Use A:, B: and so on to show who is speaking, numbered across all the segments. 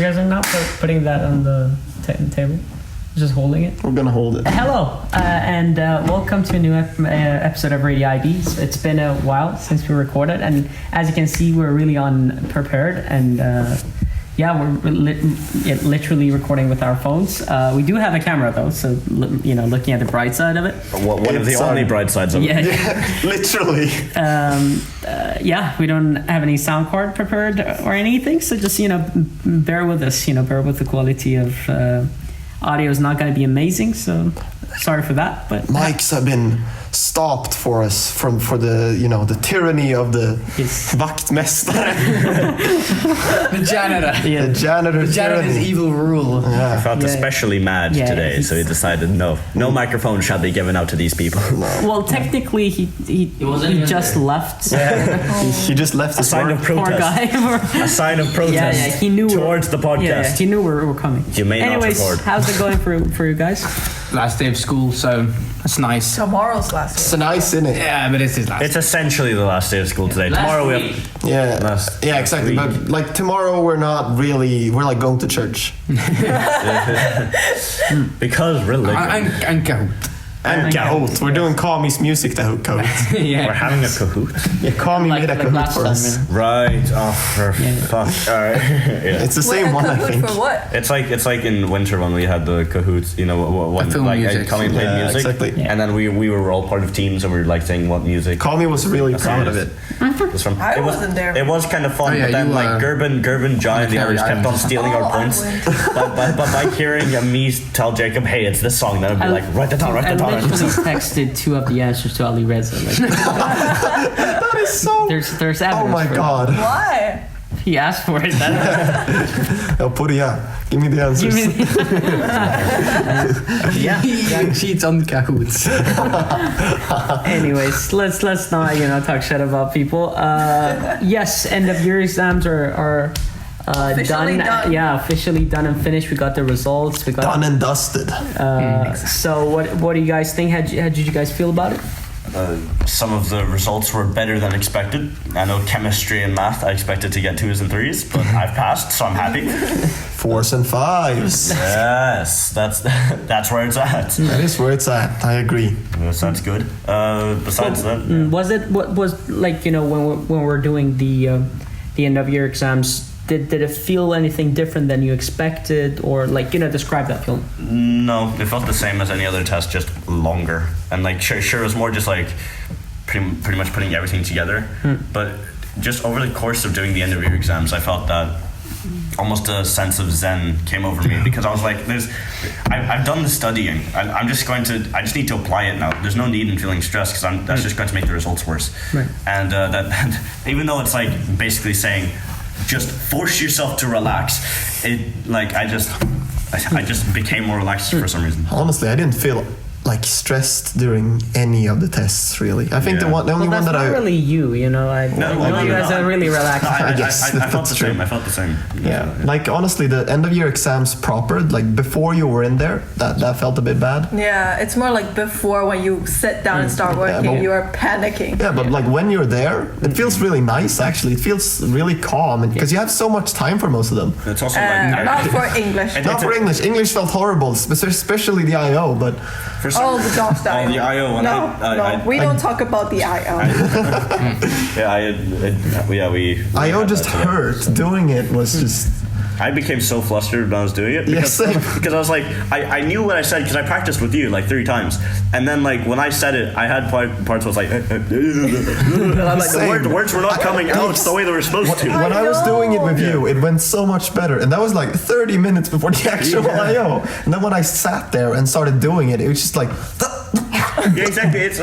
A: guys are not putting that on the table? Just holding it?
B: We're gonna hold it.
A: Hello, and welcome to a new episode of Radio IDs. It's been a while since we recorded, and as you can see, we're really unprepared, and we're literally recording with our phones. We do have a camera though, so looking at the bright side of it.
C: One of the only bright sides of it.
B: Yeah, literally.
A: We don't have any sound card prepared or anything, so just bear with us. Bear with the quality of. Audio is not going to be amazing, so sorry for that. But
B: mics have been stopped for us for the tyranny of the vaktmästare.
D: The janitor.
B: Yeah. The janitor's
D: evil rule.
C: Yeah. I felt especially mad today, so he decided no microphone shall be given out to these people.
B: No.
A: Well, technically he just left.
B: Yeah. He just left.
C: A sign of protest.
A: Poor guy.
C: A sign of protest.
A: Yeah, he knew
C: towards the podcast.
A: Yeah, he knew we're coming.
C: You may
A: Anyways,
C: not record.
A: How's it going for you guys?
D: Last day of school, so that's nice.
E: Tomorrow's last day.
B: It's nice, isn't it?
D: Yeah, but it's his last.
C: It's essentially the last day of school today. Tomorrow we have.
B: Yeah, exactly. But like tomorrow we're not really. We're like going to church.
C: Because religion.
D: And Kahoot.
B: And Kahoot. We're doing Kami's music Kahoot.
C: Yeah. We're having a Kahoot.
B: Yeah, Kami made a Kahoot for us.
C: Right. Oh, for fuck. Alright. Yeah.
B: It's the same one, I think.
E: For what?
C: It's like in winter when we had the Cahoots, Kami played music,
B: exactly.
C: And then we were all part of teams and we were like saying what music.
B: Kami was really proud of it.
E: I wasn't there.
C: It was kind of fun, but then Gerben, John, and the others kept on stealing our points. But by hearing me tell Jacob, hey, it's this song, then I'd be like, write the down.
A: I literally texted 2 of the answers to Ali Reza.
B: That is so.
A: There's evidence.
B: Oh my god.
E: Why?
A: He asked for it.
B: Give me the answers.
D: Young sheets on the Kahoots.
A: Anyways, let's not talk shit about people. Yes, end of year exams are
E: officially done.
A: Yeah, officially done and finished. We got the results. We got
B: done and dusted.
A: So what do you guys think? How did you guys feel about it?
C: Some of the results were better than expected. I know chemistry and math I expected to get 2s and 3s, but I've passed, so I'm happy.
B: 4s and 5s.
C: Yes, that's where it's at.
B: That is where it's at. I agree.
C: Sounds good. Besides that,
A: was it what was like when we're doing the end of year exams? Did it feel anything different than you expected, or describe that feeling?
C: No, it felt the same as any other test, just longer. And sure, it was more just pretty much putting everything together. But just over the course of doing the end of year exams, I felt that almost a sense of zen came over me, because I was like, I've done the studying. I just need to apply it now. There's no need in feeling stressed, because that's just going to make the results worse.
A: Right.
C: And that even though it's basically saying, just force yourself to relax. I just became more relaxed for some reason.
B: Honestly, I didn't feel stressed during any of the tests, really. I think the only one that
A: not really you know. I know you guys are really relaxed.
C: I felt the same. I felt the same.
B: Yeah. Honestly, the end of year exams proper, before you were in there, that felt a bit bad.
E: Yeah, it's more before, when you sit down and start working, you are panicking.
B: Yeah, but when you're there, it feels really nice, actually. It feels really calm, because you have so much time for most of them.
C: It's also
E: not for English.
B: Not for English. English felt horrible, especially the IO, but...
E: the IO.
C: The IO.
E: No, we don't talk about the IO.
B: IO just hurt. Doing it was just...
C: I became so flustered when I was doing it. Because I was like, I knew what I said, because I practiced with you 3 times. And then when I said it, I had parts where I was like, the words were not coming out the way they were supposed to.
B: When I was doing it with you, it went so much better. And that was 30 minutes before the actual IO. And then when I sat there and started doing it, it was just
C: Yeah, exactly. It's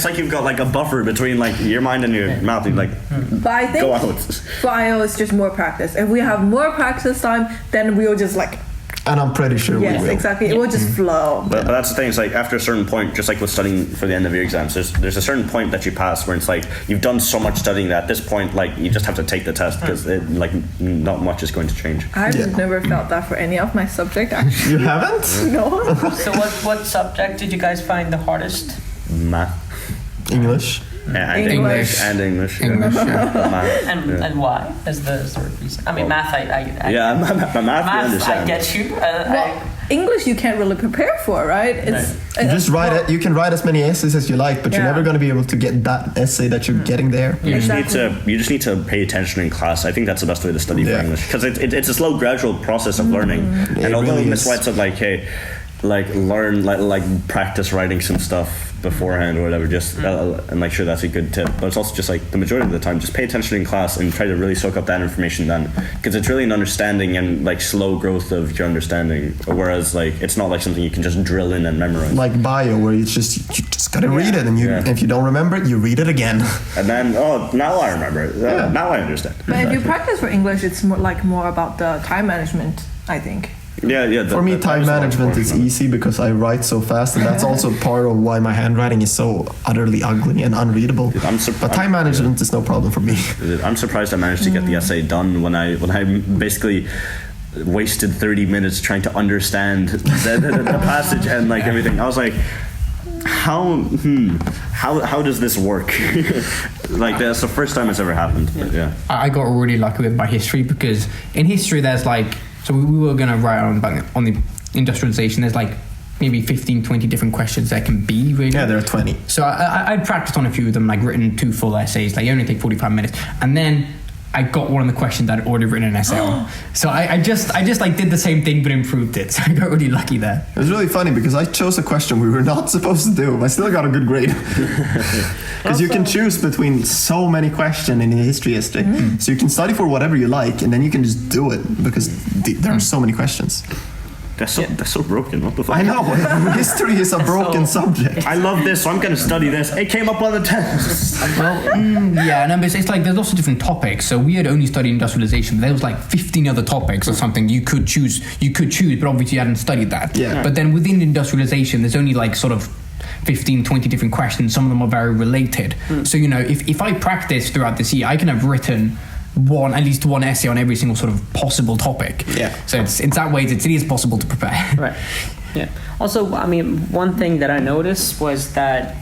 C: like you've got a buffer between your mind and your mouth. You're
E: but I think
C: go out.
E: For IO, it's just more practice. If we have more practice time, then we'll just
B: And I'm pretty sure we will.
E: Yes, exactly. It will just flow.
C: But that's the thing. It's after a certain point, just with studying for the end of your exams, there's a certain point that you pass where it's you've done so much studying that at this point, you just have to take the test, because not much is going to change.
E: I've never felt that for any of my subject, actually.
B: You haven't?
E: No.
A: So what subject did you guys find the hardest?
C: Math.
B: English.
C: And
E: English.
C: And English. Yeah.
D: English, yeah.
C: Math,
A: And why? As the reason. I mean, math. I
C: math, I understand.
A: I get you.
E: Well, English you can't really prepare for, right?
B: You just write it. You can write as many essays as you like, but you're
E: Yeah.
B: never going to be able to get that essay that you're getting there.
C: You just
E: Exactly.
C: need to pay attention in class. I think that's the best way to study for
B: Yeah.
C: English, because it's a slow, gradual process of learning.
B: It
C: And although
B: really
C: Miss
B: is.
C: White said like, hey, like learn, like practice writing some stuff beforehand or whatever, just and like sure, that's a good tip. But it's also just like the majority of the time, just pay attention in class and try to really soak up that information then, because it's really an understanding and like slow growth of your understanding. Whereas like it's not like something you can just drill in and memorize.
B: Like bio, where you just gotta read it, and if you don't remember it, you read it again.
C: And then now I remember it. Now I understand.
E: But if you practice for English, it's more about the time management, I think.
C: Yeah.
B: For me, time management is easy because I write so fast, and that's also part of why my handwriting is so utterly ugly and unreadable. But time management is no problem for me.
C: I'm surprised I managed to get the essay done when I basically wasted 30 minutes trying to understand the passage and like everything. I was like, how does this work? Like that's the first time it's ever happened. But yeah.
D: I got really lucky with my history, because in history there's like, so we were going to write on the industrialization, there's like maybe 15, 20 different questions there can be, really.
B: Yeah, there are 20.
D: So I practiced on a few of them, like written 2 full essays, like you only take 45 minutes. And then I got one of the questions that I'd already written an essay on. So I just like did the same thing but improved it. So I got really lucky there.
B: It was really funny because I chose a question we were not supposed to do, but I still got a good grade. Because you can choose between so many questions in history. So you can study for whatever you like, and then you can just do it because there are so many questions.
C: That's so broken. What the fuck?
B: I know. History is a broken subject.
C: I love this, so I'm going to study this. It came up on the test.
D: Well, yeah, no, but it's like there's lots of different topics. So we had only studied industrialization, but there was like 15 other topics or something you could choose, but obviously you hadn't studied that.
B: Yeah.
D: But then within industrialization, there's only like sort of 15, 20 different questions. Some of them are very related. So, if I practice throughout this year, I can have written at least one essay on every single sort of possible topic.
B: Yeah.
D: So it's that way it is possible to prepare.
A: Right. Yeah. Also, I mean, one thing that I noticed was that,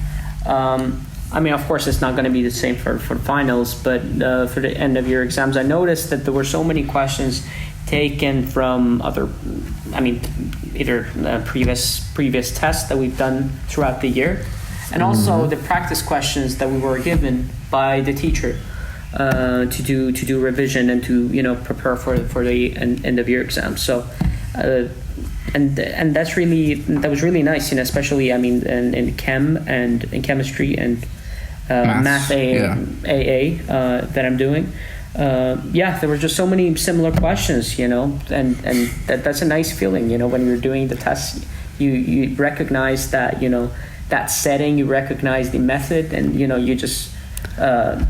A: I mean, of course, it's not going to be the same for finals, but for the end of year exams, I noticed that there were so many questions taken from either previous tests that we've done throughout the year, and also the practice questions that we were given by the teacher. To do revision and to prepare for the end of year exam. So, and that was really nice. Especially in chem and in chemistry and math AA that I'm doing. There were just so many similar questions. And that's a nice feeling. When you're doing the test, you recognize that that setting, you recognize the method, and you just.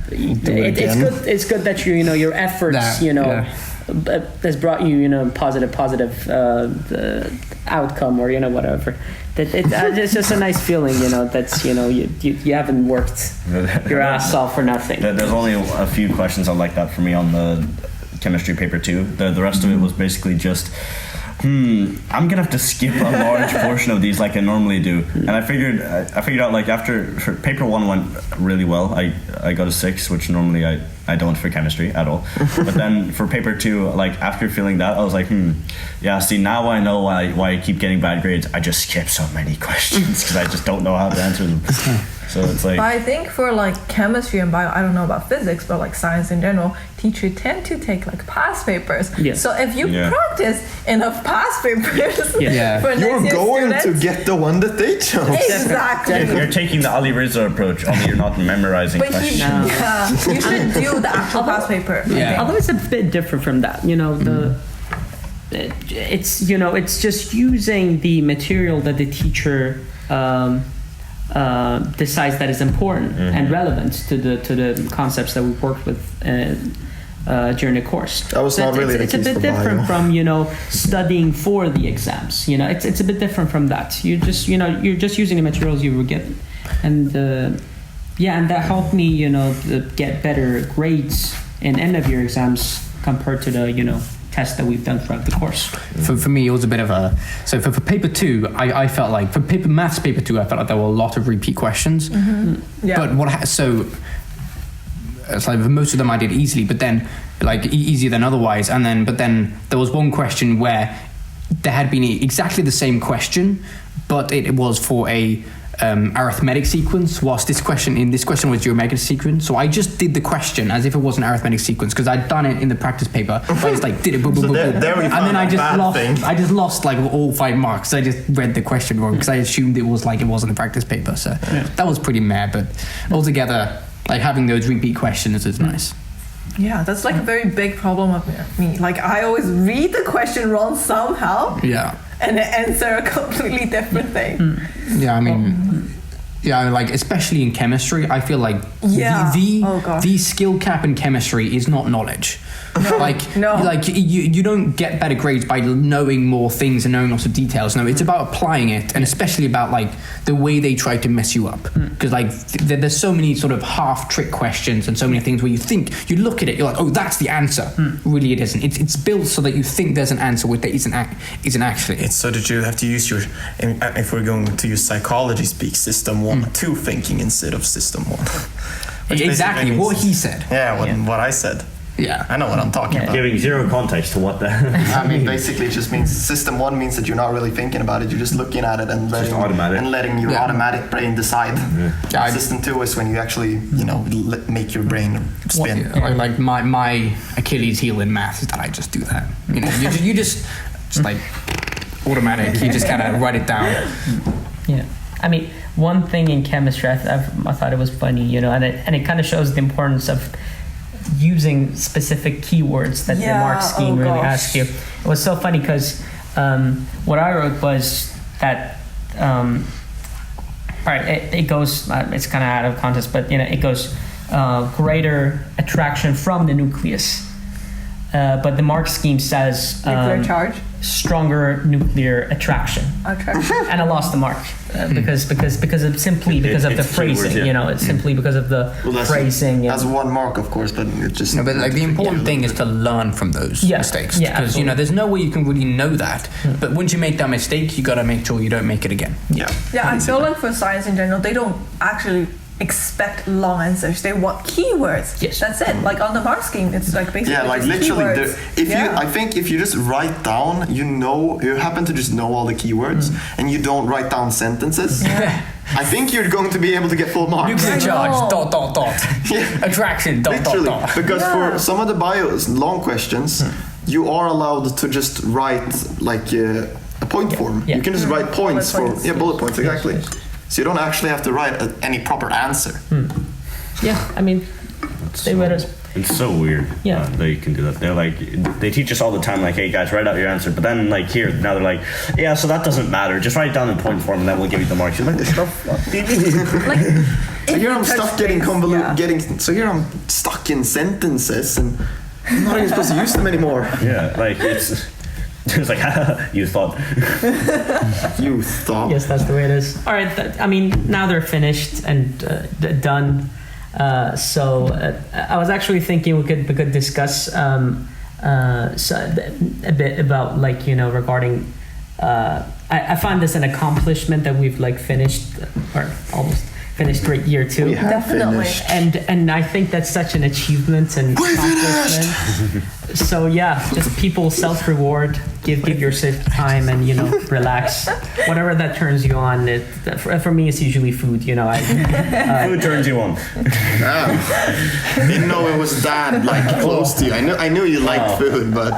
A: It's good that your efforts has brought you positive outcome or whatever. It's just a nice feeling that's you haven't worked your ass off for nothing.
C: There's only a few questions like that for me on the chemistry paper too. The rest of it was basically just I'm gonna have to skip a large portion of these like I normally do. And I figured out like for paper 1 went really well. I got a 6, which normally I don't for chemistry at all. But then for paper 2, like after feeling that, I was like, see, now I know why I keep getting bad grades. I just skip so many questions because I just don't know how to answer them. So it's like.
E: But I think for like chemistry and bio, I don't know about physics, but like science in general, teachers tend to take like past papers.
A: Yes.
E: So if you practice enough past papers, for next
B: You're
E: year's
B: going to
E: students,
B: get the one that they chose.
E: Exactly.
C: You're taking the Ali Rizzo approach, only you're not memorizing
E: But
C: questions.
E: you should do the actual past paper. I think.
A: Although it's a bit different from that, it's just using the material that the teacher decides that is important and relevant to the concepts that we've worked with during the course.
B: That was not really the
A: it's a
B: case
A: bit
B: for
A: different
B: bio.
A: from studying for the exams. It's a bit different from that. You're just using the materials you were given, and and that helped me get better grades in end of year exams compared to the tests that we've done throughout the course.
D: For me, it was a bit of a... So for paper 2, I felt like... For maths paper 2, I felt like there were a lot of repeat questions.
E: Yeah.
D: But so it's like most of them I did easily, but then like easier than otherwise. But then there was one question where there had been exactly the same question, but it was for a arithmetic sequence, whilst this question was geometric sequence. So I just did the question as if it was an arithmetic sequence because I'd done it in the practice paper. But I just like did it, boom, boom, boom, boom.
B: There we
D: And then I
B: found
D: just lost like all 5 marks. I just read the question wrong because I assumed it was like it was in the practice paper. So that was pretty mad. But altogether, like having those repeat questions is nice.
E: Yeah, that's like a very big problem of me. Like I always read the question wrong somehow.
D: Yeah.
E: And answer a completely different thing.
D: Yeah, I mean, like especially in chemistry, I feel like the skill cap in chemistry is not knowledge. Like you don't get better grades by knowing more things and knowing lots of details. No, it's about applying it, and especially about like the way they try to mess you up. Because like there's so many sort of half trick questions and so many things where you think you look at it, you're like, oh, that's the answer. Really, it isn't. It's built so that you think there's an answer with that isn't actually.
B: It's so that you have to use your, if we're going to use psychology speak, system 1 2 thinking instead of system 1.
D: Exactly what he said.
B: Yeah, what I said.
D: Yeah,
B: I know what I'm talking about.
C: Giving zero context to what the...
B: I mean, basically, it just means system 1 means that you're not really thinking about it. You're just looking at it and letting your automatic brain decide. System 2 is when you actually, make your brain spin.
D: Like my Achilles heel in math is that I just do that. You just like automatic. You just kind of write it down.
A: Yeah, I mean, one thing in chemistry, I thought it was funny, and it kind of shows the importance of using specific keywords that the mark scheme really asks you. It was so funny because what I wrote was that it goes, it's kind of out of context, but it goes greater attraction from the nucleus, but the mark scheme says
E: nuclear charge,
A: stronger nuclear attraction. And I lost the mark because of the phrasing. It's simply because of the phrasing.
B: That's 1 mark, of course, but it just.
D: No, but like the important thing is to learn from those mistakes.
A: Yeah,
D: because there's no way you can really know that. But once you make that mistake, you gotta make sure you don't make it again.
E: Yeah, I feel like for science in general, they don't actually expect long answers. They want keywords.
A: Yes.
E: That's it. Like on the mark scheme, it's like basically just
B: literally.
E: keywords.
B: I think if you just write down, you happen to just know all the keywords, and you don't write down sentences. I think you're going to be able to get full marks.
D: Nuclear charge. ... Attraction. ...
B: Because for some of the bios long questions, you are allowed to just write like a point form. You can just write points bullet points exactly. Yes. So you don't actually have to write any proper answer.
A: Yeah, I mean,
C: it's so weird.
A: Yeah,
C: they can do that. They're like, they teach us all the time, like, hey guys, write out your answer. But then, like now they're like, yeah, so that doesn't matter. Just write it down in point form, and then we'll give you the marks. You're like,
B: so here I'm stuck getting convoluted. So here I'm stuck in sentences, and I'm not even supposed to use them anymore.
C: Yeah, like it's like, you thought.
B: You thought.
A: Yes, that's the way it is. All right, now they're finished and done. So I was actually thinking we could discuss a bit about regarding. I find this an accomplishment that we've finished or almost finished great year 2.
B: We have finished.
A: And I think that's such an achievement and accomplishment. So just people self-reward, give yourself time and relax. Whatever that turns you on. For me, it's usually food.
C: Food turns you on.
B: Didn't know it was that close to you. I knew you liked food, but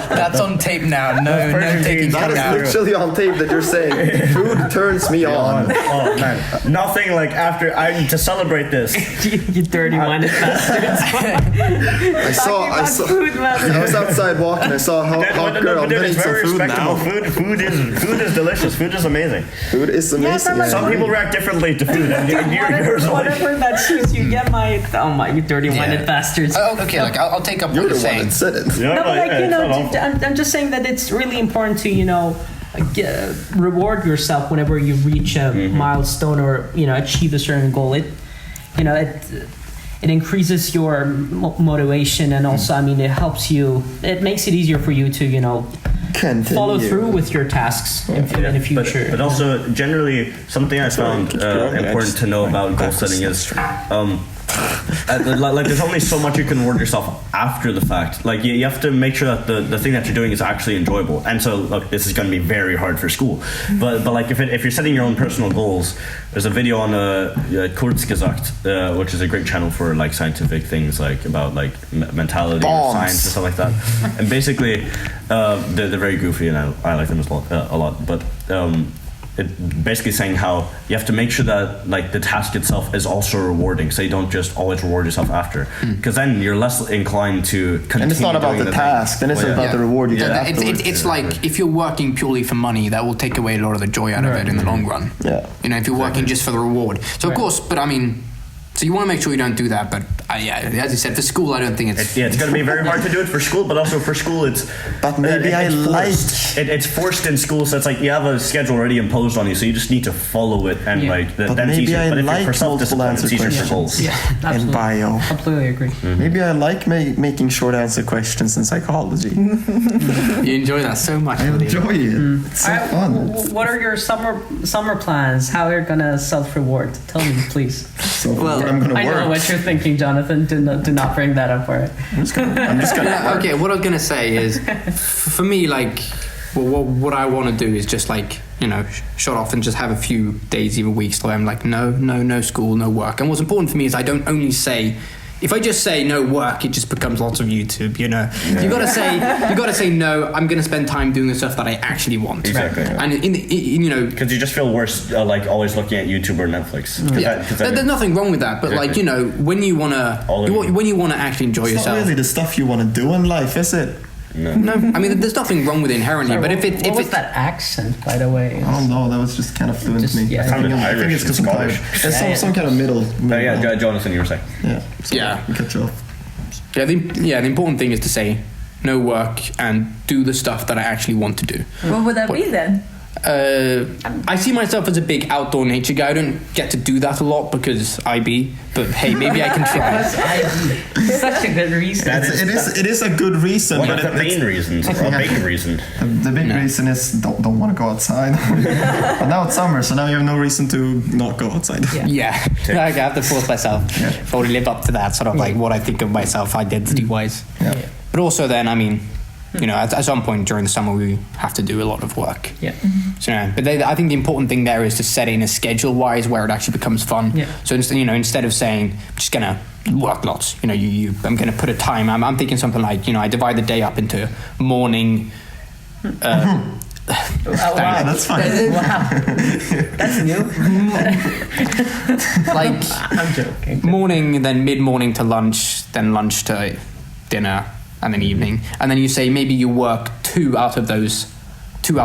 D: that's on tape now. No taking
B: that is literally on tape that you're saying food turns me on.
C: Oh man, nothing like after to celebrate this.
A: You dirty-minded bastards.
B: I was outside walking. I saw a hot girl. I'm gonna eat some food now.
C: Food is delicious. Food is amazing.
B: Food is amazing.
C: Some people react differently to food, and yours
A: whatever that suits you. Get you dirty-minded bastards.
D: Okay, I'll take up what you're saying.
B: You're the one that said it.
A: No, but I'm just saying that it's really important to reward yourself whenever you reach a milestone or achieve a certain goal. it increases your motivation, and also, I mean, it helps you. It makes it easier for you to, you know, follow through with your tasks in the future.
C: But also, generally, something I found important to know about goal setting is, like, there's only so much you can reward yourself after the fact. Like, you have to make sure that the thing that you're doing is actually enjoyable. And so, look, this is going to be very hard for school. But like, if you're setting your own personal goals, there's a video on Kurzgesagt, which is a great channel for like scientific things, like about like mentality or science and stuff like that. And basically, they're very goofy, and I like them a lot. But it basically saying how you have to make sure that like the task itself is also rewarding, so you don't just always reward yourself after, because then you're less inclined to continue. And
B: it's not about the task, then it's about the reward you get afterwards.
D: It's like if you're working purely for money, that will take away a lot of the joy out of it in the long run.
B: Yeah,
D: you know, if you're working just for the reward. So of course, but I mean, so you want to make sure you don't do that, but as you said, for school, I don't think it's
C: going to be very hard to do it for school, but also for school, it's.
B: But maybe
C: it's forced in school, so it's like you have a schedule already imposed on you, so you just need to follow it, and like
B: but
C: then it's
B: maybe
C: easier. But if
B: like
C: you're for self-discipline, it's easier for goals.
A: Yeah,
B: in bio.
A: Completely agree.
B: Mm-hmm. Maybe I like making short answer questions in psychology.
D: You enjoy that so much.
B: I enjoy it. It's so fun.
A: What are your summer plans? How you're gonna self-reward? Tell me, please.
B: So I'm gonna work.
A: I know what you're thinking, Jonathan. Do not bring that up, all right?
B: I'm just gonna
D: okay, what I was gonna say is, for me, like, what I want to do is just like, you know, shut off and just have a few days, even weeks, where I'm like, no school, no work. And what's important for me is I don't only say. If I just say no work, it just becomes lots of YouTube, you know. Yeah. You gotta say no. I'm gonna spend time doing the stuff that I actually want.
C: Exactly.
D: Yeah. And you know,
C: because you just feel worse, like always looking at YouTube or Netflix.
D: There's nothing wrong with that, but like, you know, when you wanna actually enjoy yourself.
B: It's not really the stuff you want to do in life, is it?
D: No, I mean, there's nothing wrong with it inherently.
A: Sorry,
D: but if
A: what was that accent, by the way?
B: Oh no, that was just kind of fluent to me.
A: Yeah.
B: I think it's because I'm Irish. It's some kind of middle.
C: Jonathan, you were saying.
B: Yeah. Cut you off.
D: The important thing is to say no work and do the stuff that I actually want to do.
E: What would that be then?
D: I see myself as a big outdoor nature guy. I don't get to do that a lot because IB, but hey, maybe I can try.
A: Such a good reason.
B: It is a good reason.
C: One of the main reasons, or a big reason.
B: The big reason is don't want to go outside. But now it's summer, so now you have no reason to not go outside.
D: Yeah. I have to force myself. Probably live up to that sort of like what I think of myself identity-wise.
B: Yeah.
D: But also then, I mean, you know, at some point during the summer we have to do a lot of work.
A: Yeah.
D: So, you know, but I think the important thing there is to set in a schedule-wise where it actually becomes fun. Yeah. So instead of saying I'm just gonna work lots, you know, I'm gonna put a time. I'm thinking something like, you know, I divide the day up into morning.
B: Wow, that's fine.
A: Wow, that's new.
D: Like
A: I'm joking.
D: Morning, then mid-morning to lunch, then lunch to dinner, and then evening, and then you say maybe you work two out of those 4.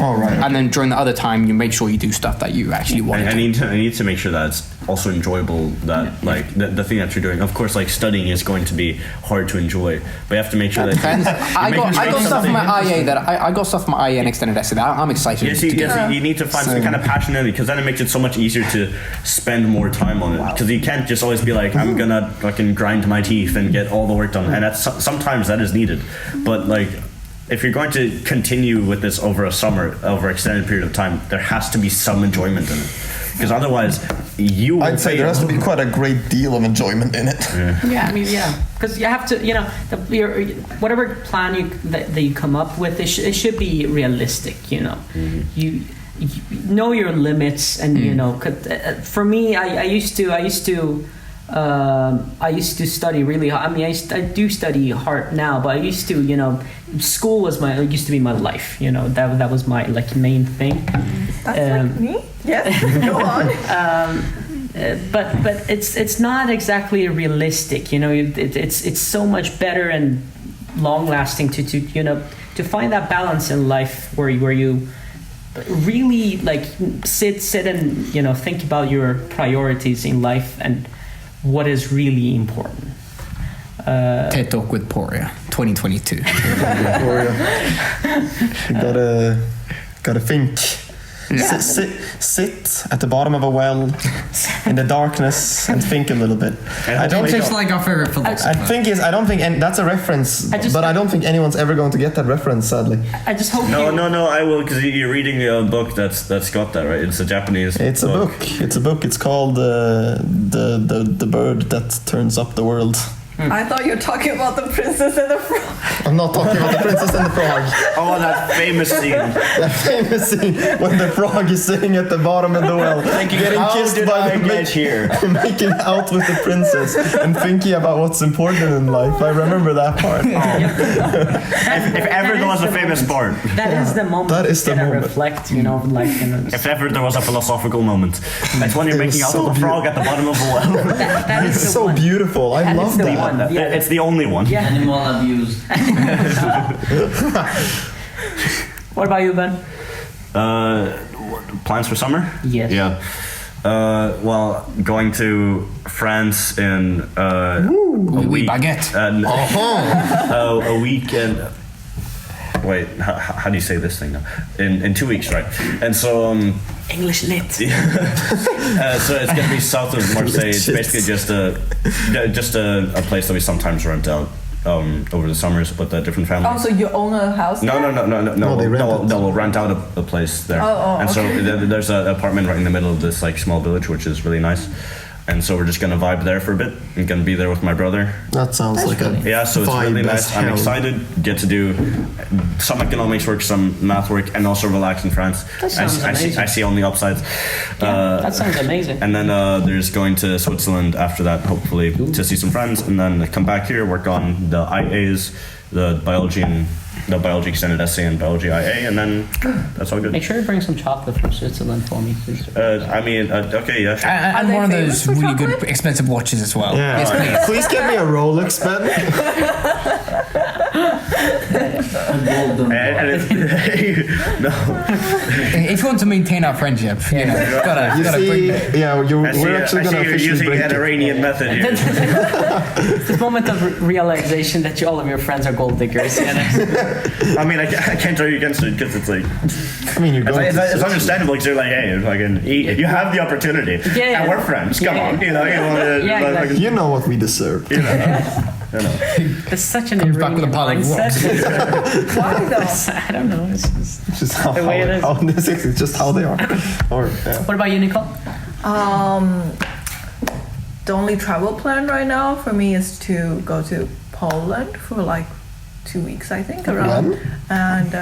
B: All right.
D: And then during the other time, you make sure you do stuff that you actually want to do.
C: I need to make sure that it's also enjoyable. That like the thing that you're doing. Of course, like studying is going to be hard to enjoy, but you have to make sure that.
D: Depends. I got stuff from my IA I got stuff from my IA and extended essay that I'm excited.
C: Yes, you need to find some kind of passion in it, because then it makes it so much easier to spend more time on it. Because you can't just always be like, I'm gonna fucking grind my teeth and get all the work done, and that's sometimes that is needed, but like. If you're going to continue with this over an extended period of time, there has to be some enjoyment in it, because otherwise you.
B: I'd say there has to be quite a great deal of enjoyment in it.
A: Yeah, I mean, because you have to, you know, whatever plan that you come up with, it should be realistic. You know, you know your limits, and you know. For me, I used to study really hard. I mean, I do study hard now, but I used to, you know, school used to be my life. You know, that was my like main thing.
E: That's like me. Yes, go on.
A: But it's not exactly realistic. You know, it's so much better and long lasting to you know, to find that balance in life where you really like sit and, you know, think about your priorities in life and what is really important.
D: TED Talk with Poria 2022.
B: You gotta think. Sit at the bottom of a well in the darkness and think a little bit. I don't
D: Just like our favorite philosopher.
B: I don't think, and that's a reference, but I don't think anyone's ever going to get that reference, sadly.
A: I just hope.
C: No, I will, because you're reading a book that's got that, right? It's a Japanese.
B: It's a book. It's a book. It's called the bird that turns up the world.
E: I thought you were talking about the Princess and the Frog.
B: I'm not talking about the Princess and the Frog.
C: Oh, that famous scene.
B: That famous scene when the frog is sitting at the bottom of the well, getting kissed by the
C: here.
B: making out with the princess and thinking about what's important in life. I remember that part.
C: If ever there was a famous part.
A: That is the moment.
B: That is the moment.
A: Reflect, like.
C: If ever there was a philosophical moment, that's when you're making out with a frog at the bottom of a well.
A: That is
B: It's
A: the
B: so
A: one.
B: beautiful. I
A: And
B: love
A: it's the
B: that.
A: one. Yeah.
C: It's the only one.
A: Yeah.
F: Animal abuse.
A: What about you, Ben?
C: Plans for summer?
A: Yes.
C: Yeah. Well, going to France in a week.
D: Baguette.
C: And a week and wait, how do you say this thing now? In 2 weeks, right? And so
A: English lit.
C: so it's gonna be south of Marseille. It's basically just a place that we sometimes rent out over the summers, but different families.
E: Oh, so you own a house?
C: No,
E: there?
C: we'll rent out a place there. And so there's an apartment right in the middle of this like small village, which is really nice. And so we're just gonna vibe there for a bit. I'm gonna be there with my brother.
B: That sounds like a
C: So it's really
B: vibe
C: nice.
B: as
C: I'm
B: hell.
C: excited. Get to do some economics work, some math work, and also relax in France.
A: That sounds amazing.
C: I see only upsides.
A: That sounds amazing.
C: And then there's going to Switzerland after that, hopefully, to see some friends, and then come back here, work on the IAs, the biology extended essay and biology IA, and then that's all good.
A: Make sure you bring some chocolate from Switzerland for me, please.
C: Okay, yeah, sure.
D: And
E: they
D: one of
E: famous
D: those
E: for
D: really
E: chocolate?
D: good expensive watches as well.
B: Yeah.
D: Yes, please.
B: Please get me a Rolex, Ben.
C: No.
D: If you want to maintain our friendship, you know, you gotta bring that.
B: We're actually
C: I
B: gonna
C: see you're
B: officially
C: using
B: break
C: an
B: it.
C: Iranian method here.
A: This moment of realization that all of your friends are gold diggers. You know?
C: I mean, I can't argue against it because it's like
B: I mean, you're going
C: it's understandable because you're like, hey, fucking eat. You have the opportunity,
A: Yeah.
C: and we're friends. Come
A: Yeah.
C: on, you know, you want to.
A: Yeah, exactly.
B: You know what we deserve.
A: It's such an
D: Comes back with a
A: Iranian
D: pile of
A: mindset.
E: Why though?
A: I don't know. It's just,
B: It's just how,
A: The way it is.
B: it's just how they are. Or
A: What about you, Nicole?
E: The only travel plan right now for me is to go to Poland for like 2 weeks, I think, around.
B: When?
E: And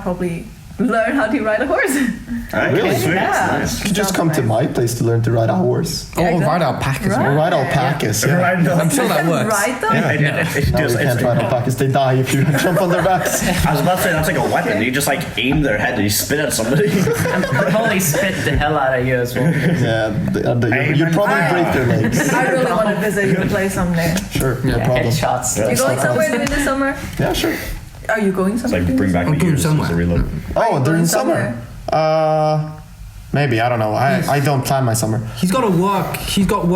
E: probably learn how to ride a horse.
B: Really?
C: Sweet.
E: Yeah.
C: Nice.
B: you could just come to my place to learn to ride a horse.
D: Or ride alpacas.
E: Right.
B: Or ride alpacas. Yeah.
C: Right, no.
D: I'm sure that works.
E: Ride them?
B: No, you can't ride alpacas. They die if you jump on their backs.
C: I was about to say that's like a weapon. You just like aim their head and you spit at somebody.
A: Probably spit the hell out of you as well.
B: Yeah, you'd probably break their legs.
E: I really want to visit your place someday.
B: Sure, no
A: Yeah,
B: problem.
A: headshots.
E: You going somewhere during the summer?
B: Yeah, sure.
E: Are you going
C: It's
E: somewhere?
C: like
E: during
C: bring
E: the
C: back
D: I'm
C: the
D: going
C: years.
D: somewhere.
C: It's a reload.
B: Oh, during
E: going
B: summer? Maybe, I don't know. I don't plan my summer.
D: He's got to work. He's got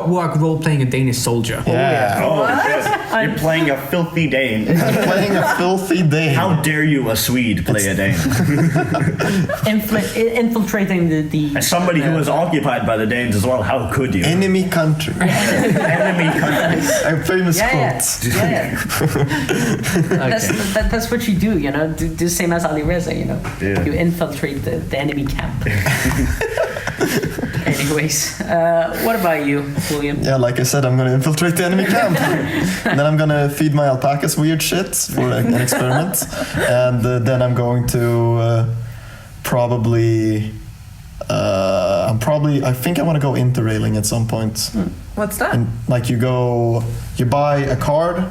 D: work role playing a Danish soldier.
B: Yeah.
C: Oh, shit. You're playing a filthy Dane.
B: I'm playing a filthy Dane.
C: How dare you, a Swede, play a Dane?
A: Infiltrating the
C: As somebody who was occupied by the Danes as well, how could you?
B: Enemy country.
C: Enemy country.
B: A famous
A: Yeah.
B: quote.
A: That's what you do, you know. Do the same as Ali Reza, you know.
C: Yeah.
A: You infiltrate the enemy camp. Anyways, what about you, William?
B: Yeah, like I said, I'm gonna infiltrate the enemy camp. And then I'm gonna feed my alpacas weird shit for an experiment. And then I'm going to probably. I think I want to go interrailing at some point.
E: What's that?
B: And like you buy a card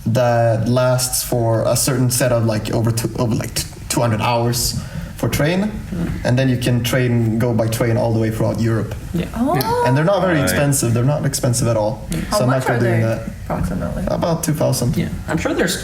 B: that lasts for a certain set of like over 200 hours for train, and then you can go by train all the way throughout Europe.
E: Oh.
B: And they're not very expensive. They're not expensive at all.
E: How
B: So I
E: much
B: might
E: are
B: go doing
E: they?
B: that.
E: Approximately.
B: About 2,000.
A: Yeah, I'm sure there's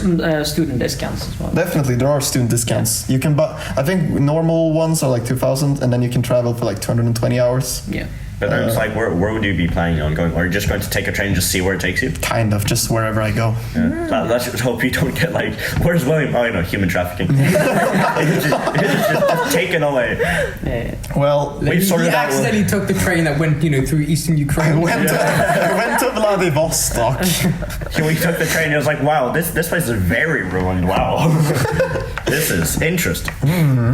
A: student discounts as well.
B: Definitely, there are student discounts. You can buy. I think normal ones are like 2,000, and then you can travel for like 220 hours.
A: Yeah.
C: But then it's like, where would you be planning on going? Or are you just going to take a train and just see where it takes you?
B: Kind of, just wherever I go.
C: Yeah. Let's just hope you don't get like, where's William? Oh, human trafficking. It's just taken away.
A: Yeah.
B: Well,
C: We've
D: He
C: sorted out.
D: accidentally took the train that went, through eastern
B: I
D: Ukraine.
B: went to Vladivostok.
C: We took the train and it was like, wow, this place is very ruined. Wow. This is interesting.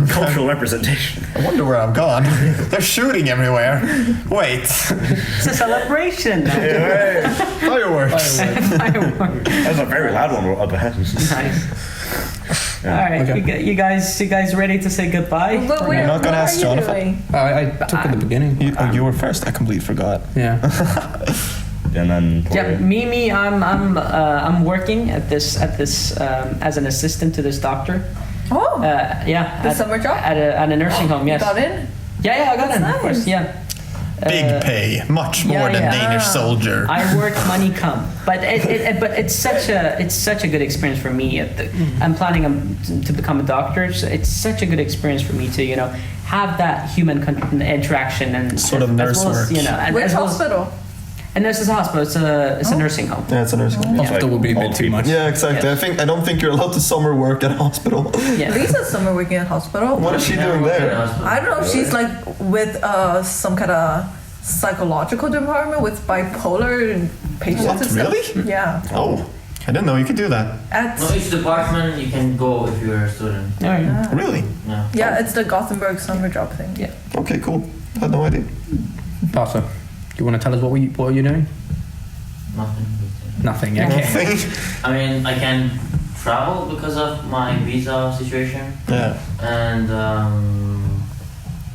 C: Cultural representation.
B: I wonder where I've gone. They're shooting everywhere. Wait.
A: It's a celebration.
B: Fireworks.
C: That's a very loud one up ahead.
A: Nice. All right,
D: Okay.
A: you guys ready to say goodbye?
E: But
B: You're not gonna
E: what
B: ask
E: are you
B: Jonathan?
E: doing?
D: I took at the beginning.
B: You were first. I completely forgot.
D: Yeah.
C: And then
A: Yeah, me. I'm working at this as an assistant to this doctor.
E: Oh,
A: Yeah.
E: the summer job?
A: at a nursing home. Yes.
E: got in?
A: Yeah, I got
E: That's
A: in. Of course.
E: nice.
A: Yeah.
B: Big pay, much more
A: yeah,
B: than
A: yeah.
B: Danish soldier.
A: I work, money come. But it's such a good experience for me. I'm planning to become a doctor. So it's such a good experience for me to have that human interaction and
B: Sort of
A: as
B: nurse
A: well as,
B: work.
E: Which
A: as well as-
E: hospital?
A: And this is a hospital. It's a nursing home.
B: Yeah, it's a nursing home.
D: Hospital would be a bit
C: Old
D: too
C: people.
D: much.
B: Yeah, exactly.
A: Yeah.
B: I don't think you're allowed to summer work at a hospital.
A: Yeah.
E: Lisa's summer working at hospital.
B: What is she doing there?
E: I don't know. She's like with some kind of psychological department with bipolar patients
B: What,
E: and stuff.
B: really?
E: Yeah.
B: Oh, I didn't know you could do that.
E: At
F: No, each department you can go if you're a student.
A: All right.
B: Really?
F: Yeah.
E: yeah, it's the Gothenburg summer job thing.
A: Yeah.
B: Okay, cool. Had no idea.
D: Parsa, do you want to tell us what are you doing?
F: Nothing.
D: Nothing. Okay.
B: Nothing.
F: I mean, I can travel because of my visa situation,
B: Yeah.
F: and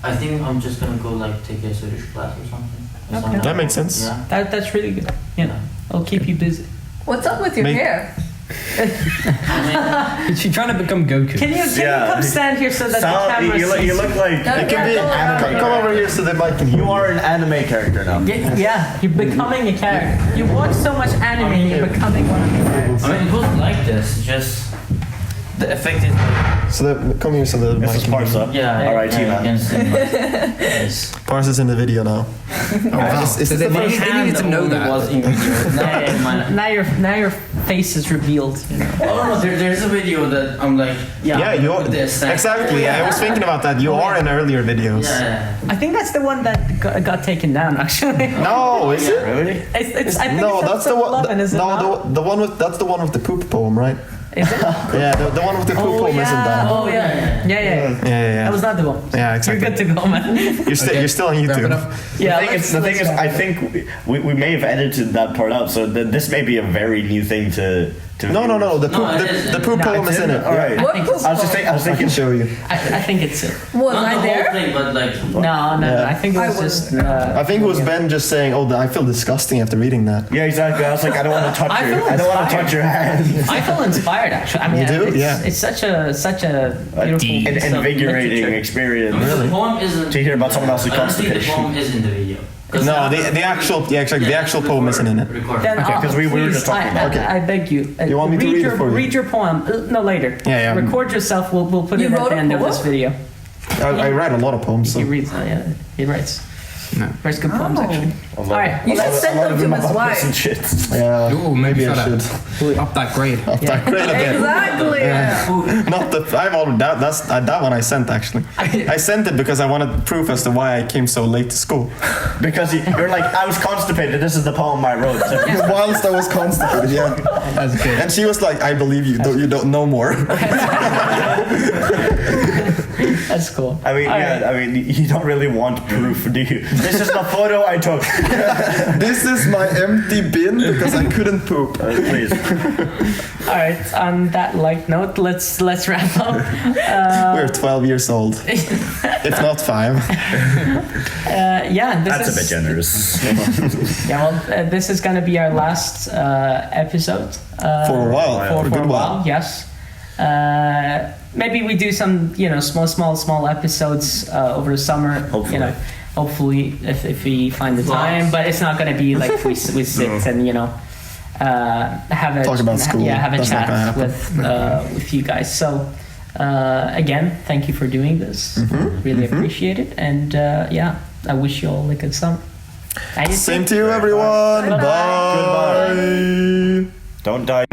F: I think I'm just gonna go like take a Swedish class or something. Or something
B: That makes sense.
F: Yeah.
A: That's really good. I'll keep you busy.
E: What's up with your
B: Make-
E: hair?
D: Is she trying to become Goku?
A: Can you come stand here so that the camera
C: you
A: sees
C: look like
E: No,
B: It can be.
E: go around.
B: Come over here so that Mike can hear.
C: you are an anime character now.
A: Yeah, you're becoming a character. You watch so much anime, you're becoming one of the characters.
F: I mean, it wasn't like this. Just the effect is.
B: So that come here so that
C: This
B: Mike
C: is
B: can hear.
C: Parsa.
F: Yeah.
C: R.I.T.
F: yeah,
C: man.
F: you can see my face.
B: Parsa's in the video now.
D: Wow.
B: Is this
D: So
B: the
D: they
B: first?
D: needed to know
F: Only
D: that.
F: was in video.
A: Now your face is revealed.
F: Oh no, there's a video that I'm like,
B: Yeah, you are.
F: with this, like-
B: Exactly. I was thinking about that. You are in earlier videos.
F: Yeah.
A: I think that's the one that got taken down. Actually,
B: No, is it?
C: Really?
A: I think
B: No,
A: it's
B: that's the one.
A: 11, is it not?
B: No, the one with that's the one with the poop poem, right?
A: Is it?
B: Yeah, the one with the poop poem isn't that.
A: Oh yeah.
B: Yeah.
A: That was not the one.
B: Yeah, exactly.
A: You're good to go, man.
B: You're still on
D: Wrap it
B: YouTube.
D: up.
A: Yeah.
C: The thing is, I think we may have edited that part out, so this may be a very new thing to.
B: No. The poop
F: No, it isn't.
B: the poop
A: No,
B: poem is in it.
C: All right.
E: What
A: think-
E: poop
C: I was
E: poem?
C: thinking.
B: show you.
A: I think it's it.
E: Was
F: Not
E: I
F: the
E: there?
F: whole thing, but like.
A: No.
B: Yeah.
A: I think it
E: I
A: was
E: wasn't
A: just.
E: there.
B: I think it was Ben just saying, "Oh, I feel disgusting after reading that."
C: Yeah, exactly. I was like, I don't want to touch
A: I
C: you.
A: feel
C: I don't want to
A: inspired.
C: touch your hand.
A: I feel inspired actually. I mean,
B: You do?
A: It's,
B: Yeah.
A: It's such a beautiful,
B: deep.
A: piece of
C: Invigorating
A: literature.
C: experience.
F: The poem isn't.
C: To hear about someone else's
F: I don't think the
C: constipation.
F: poem is in the video. 'Cause
B: No, the actual the actual poem isn't in it.
F: Recorded.
A: Then,
C: Okay, 'cause we were
A: please,
C: just talking about
B: it.
A: I beg you.
B: You want me to read it for you?
A: Read your poem. No, later.
B: Yeah.
A: Record yourself. We'll put
E: You
A: it at
E: wrote
A: the
E: a
A: end of this
E: poem?
A: video.
B: I write a lot of poems. So.
A: He reads. Yeah, he writes.
D: No.
A: Writes good poems
E: Oh.
A: actually. All right.
E: You should send them to his wife.
B: Yeah,
D: Ooh,
B: maybe I
D: should
B: should.
D: up that grade.
B: Up that grade a bit.
E: Exactly.
B: Not the. I've already that one I sent actually. I sent it because I wanted proof as to why I came so late to school.
C: Because you're like, I was constipated. This is the poem I wrote. So
B: Whilst I was constipated, yeah.
D: That's good.
B: And she was like, "I believe you. You don't know more."
A: That's cool.
C: I mean,
A: All
C: yeah.
A: right.
C: I mean, you don't really want proof, do you? This is the photo I took.
B: This is my empty bin because I couldn't poop.
C: Please.
A: All right. On that light note, let's wrap up.
B: We're 12 years old, if not 5.
A: Yeah. This
C: That's
A: is,
C: a bit generous.
A: Yeah. Well, this is gonna be our last episode.
B: For a while,
A: For
B: a good
A: a
B: while.
A: while. Yes. Maybe we do some, small episodes over the summer.
C: Hopefully.
A: Hopefully, if we find the time. But it's not going to be like we sit and have a
B: Talk about school.
A: Yeah, have a
B: That's not gonna
A: chat
B: happen.
A: with you guys. So again, thank you for doing this.
B: Mm-hmm.
A: Really appreciate it. And I wish you all a good summer.
B: Same to you, everyone.
E: Bye.
B: Bye.
C: Don't die.